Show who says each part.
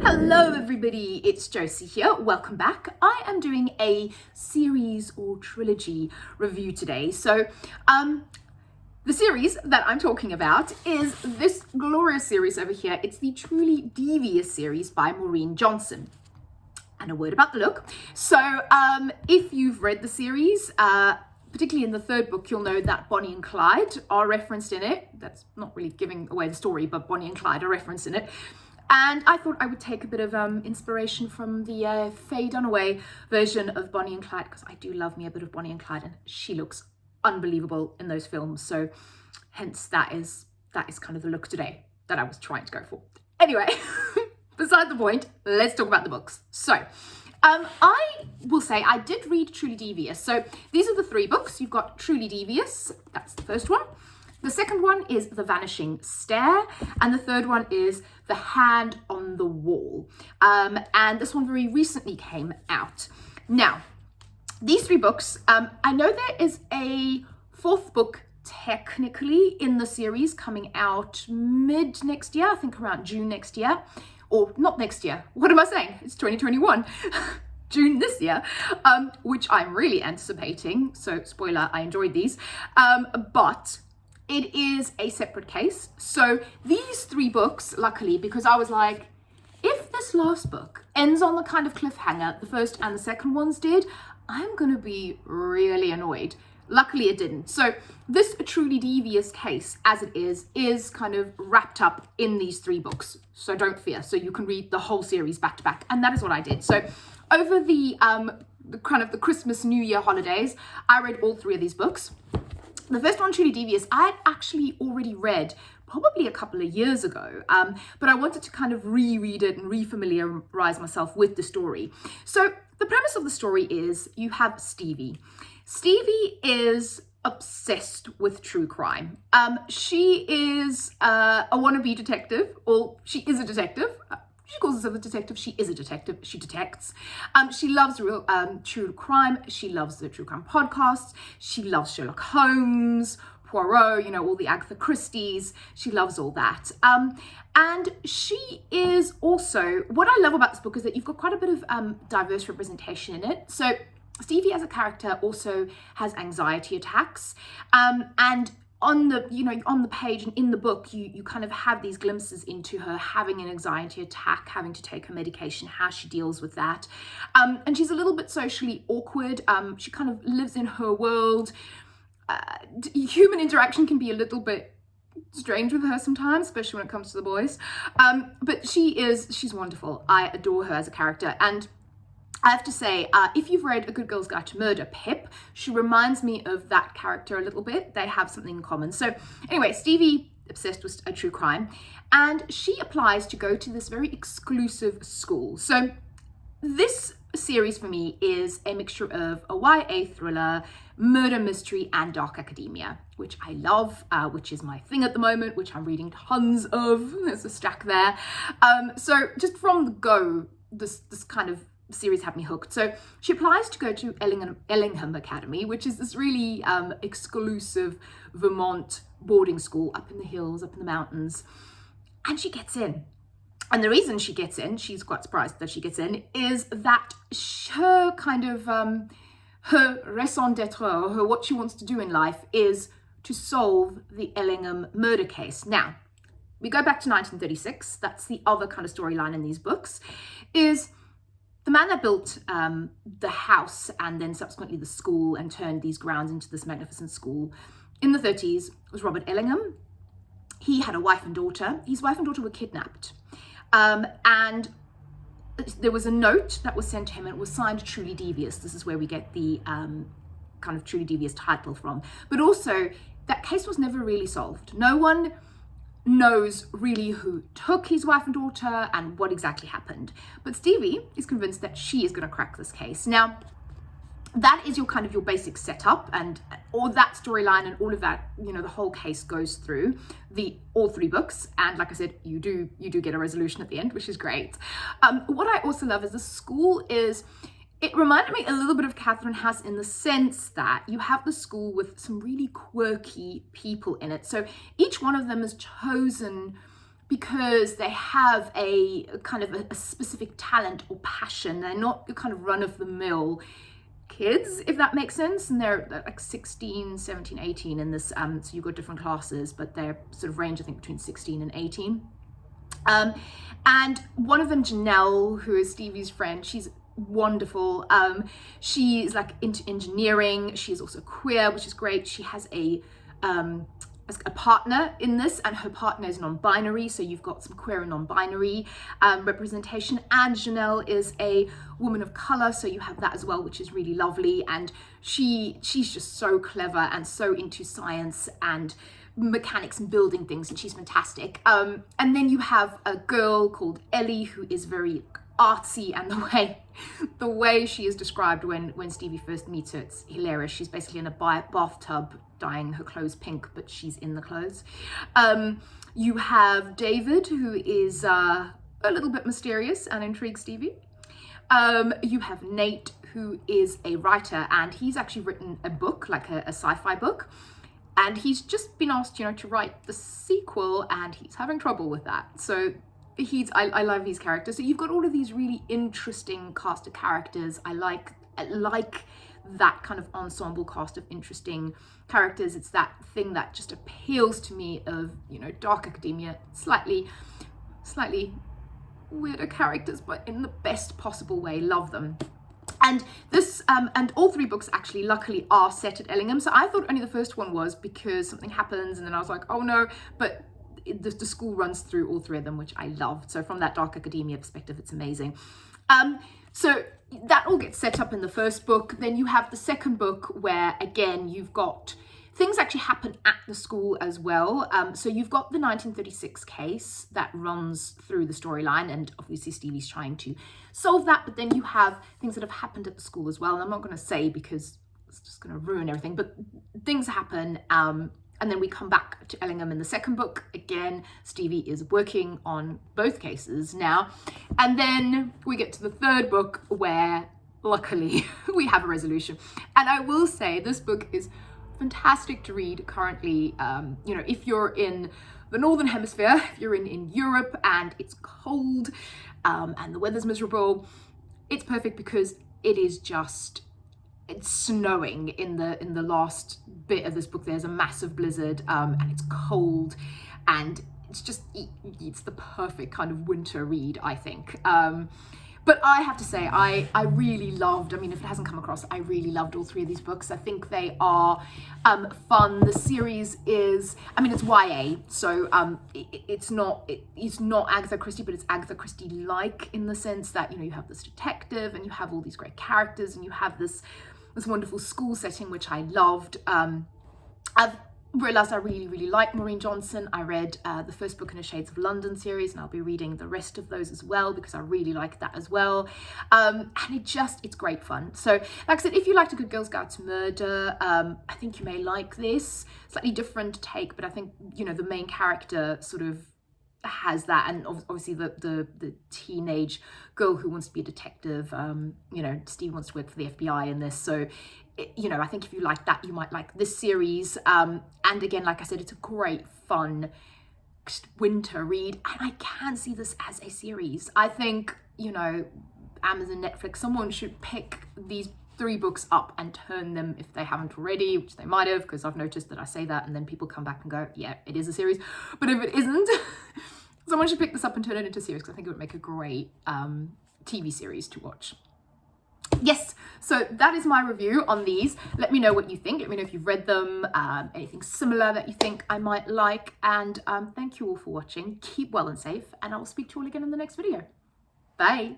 Speaker 1: Hello everybody, it's Josie here. Welcome back. I am doing a series or trilogy review today. So the series that I'm talking about is this glorious series over here. It's the Truly Devious series by Maureen Johnson. And a word about the look. So if you've read the series, particularly in the third book, you'll know that Bonnie and Clyde are referenced in it. That's not really giving away the story, but Bonnie and Clyde are referenced in it. And I thought I would take a bit of inspiration from the Faye Dunaway version of Bonnie and Clyde, because I do love me a bit of Bonnie and Clyde, and she looks unbelievable in those films. So hence that is kind of the look today that I was trying to go for. Anyway, beside the point, let's talk about the books. So I will say I did read Truly Devious. So these are the three books. You've got Truly Devious, that's the first one. The second one is The Vanishing Stare, and the third one is The Hand on the Wall. And this one very recently came out. Now, these three books, I know there is a fourth book technically in the series coming out mid next year, I think around June next year, or not next year, what am I saying? It's 2021. June this year, which I'm really anticipating. So spoiler, I enjoyed these, but it is a separate case. So these three books, luckily, because I was like, if this last book ends on the kind of cliffhanger the first and the second ones did, I'm going to be really annoyed. Luckily it didn't. So this Truly Devious case, as it is kind of wrapped up in these three books. So don't fear. So you can read the whole series back to back. And that is what I did. So over the kind of the Christmas New Year holidays, I read all three of these books. The first one, Truly Devious, I had actually already read probably a couple of years ago, but I wanted to kind of reread it and refamiliarize myself with the story. So the premise of the story is you have Stevie. Stevie is obsessed with true crime. She is a wannabe detective, or she is a detective. She calls herself a detective. She is a detective. She detects. She loves real true crime. She loves the true crime podcasts. She loves Sherlock Holmes, Poirot, you know, all the Agatha Christies. She loves all that. And she is also, what I love about this book is that you've got quite a bit of diverse representation in it. So Stevie as a character also has anxiety attacks. And on the page and in the book, you kind of have these glimpses into her having an anxiety attack, having to take her medication, how she deals with that. And she's a little bit socially awkward. She kind of lives in her world. Human interaction can be a little bit strange with her sometimes, especially when it comes to the boys. But she's wonderful. I adore her as a character. And I have to say, if you've read A Good Girl's Guide to Murder, Pip, she reminds me of that character a little bit. They have something in common. So anyway, Stevie, obsessed with a true crime, and she applies to go to this very exclusive school. So this series for me is a mixture of a YA thriller, murder mystery, and dark academia, which I love, which is my thing at the moment, which I'm reading tons of. There's a stack there. So just from the go, this kind of series had me hooked. So she applies to go to Ellingham Academy, which is this really exclusive Vermont boarding school up in the hills, up in the mountains. And she gets in. And the reason she gets in, she's quite surprised that she gets in, is that her kind of, her raison d'etre, or her what she wants to do in life, is to solve the Ellingham murder case. Now, we go back to 1936. That's the other kind of storyline in these books, is the man that built the house and then subsequently the school and turned these grounds into this magnificent school in the 30s was Robert Ellingham. He had a wife and daughter. His wife and daughter were kidnapped. And there was a note that was sent to him, and it was signed Truly Devious. This is where we get the kind of Truly Devious title from. But also, that case was never really solved. No one knows really who took his wife and daughter and what exactly happened. But Stevie is convinced that she is going to crack this case. Now, that is your kind of your basic setup, and all that storyline and all of that, you know, the whole case goes through all three books. And like I said, you do get a resolution at the end, which is great. What I also love is the school is it reminded me a little bit of Catherine House in the sense that you have the school with some really quirky people in it. So each one of them is chosen because they have a kind of a specific talent or passion. They're not the kind of run-of-the-mill kids, if that makes sense. And they're like 16, 17, 18 in this. So you've got different classes, but they're sort of range, I think, between 16 and 18. And one of them, Janelle, who is Stevie's friend, she's wonderful. She's like into engineering. She's also queer, which is great. She has a partner in this, and her partner is non-binary, so you've got some queer and non-binary representation. And Janelle is a woman of color, so you have that as well, which is really lovely. And she's just so clever and so into science and mechanics and building things, and she's fantastic. And then you have a girl called Ellie who is very artsy, and the way she is described when Stevie first meets her, it's hilarious. She's basically in a bathtub dyeing her clothes pink, but she's in the clothes. You have David, who is a little bit mysterious and intrigues Stevie. You have Nate, who is a writer, and he's actually written a book, like a sci-fi book, and he's just been asked, to write the sequel, and he's having trouble with that. So I love these characters. So you've got all of these really interesting cast of characters. I like that kind of ensemble cast of interesting characters. It's that thing that just appeals to me of, dark academia, slightly weirder characters, but in the best possible way. Love them. And this, and all three books actually, luckily, are set at Ellingham. So I thought only the first one was because something happens, and then I was like, oh no, but the school runs through all three of them, which I loved. So from that dark academia perspective, it's amazing. So that all gets set up in the first book. Then you have the second book where, again, you've got things actually happen at the school as well. So you've got the 1936 case that runs through the storyline, and obviously Stevie's trying to solve that. But then you have things that have happened at the school as well. And I'm not going to say because it's just going to ruin everything, but things happen. And then we come back to Ellingham in the second book. Again, Stevie is working on both cases now. And then we get to the third book where, luckily, we have a resolution. And I will say this book is fantastic to read currently. If you're in the Northern Hemisphere, if you're in Europe and it's cold and the weather's miserable, it's perfect because it's snowing in the last bit of this book. There's a massive blizzard and it's cold, and it's the perfect kind of winter read, I think. But I have to say, I really loved, if it hasn't come across, I really loved all three of these books. I think they are fun. The series is, it's YA, so it's not Agatha Christie, but it's Agatha Christie-like in the sense that, you have this detective and you have all these great characters and you have this wonderful school setting, which I loved. I've realised I really, really like Maureen Johnson. I read the first book in a Shades of London series, and I'll be reading the rest of those as well because I really like that as well. And it's great fun. So, like I said, if you liked A Good Girl's Guide to Murder, I think you may like this. Slightly different take, but I think, the main character sort of has that, and obviously the teenage girl who wants to be a detective. Steve wants to work for the FBI in this, so I think if you like that, you might like this series. And again, like I said, it's a great fun winter read, and I can see this as a series. I think Amazon, Netflix, someone should pick these three books up and turn them, if they haven't already, which they might have, because I've noticed that I say that and then people come back and go, yeah, it is a series. But if it isn't, someone should pick this up and turn it into a series, because I think it would make a great TV series to watch. Yes, so that is my review on these. Let me know what you think. Let me know if you've read them, anything similar that you think I might like. And thank you all for watching. Keep well and safe, and I will speak to you all again in the next video. Bye.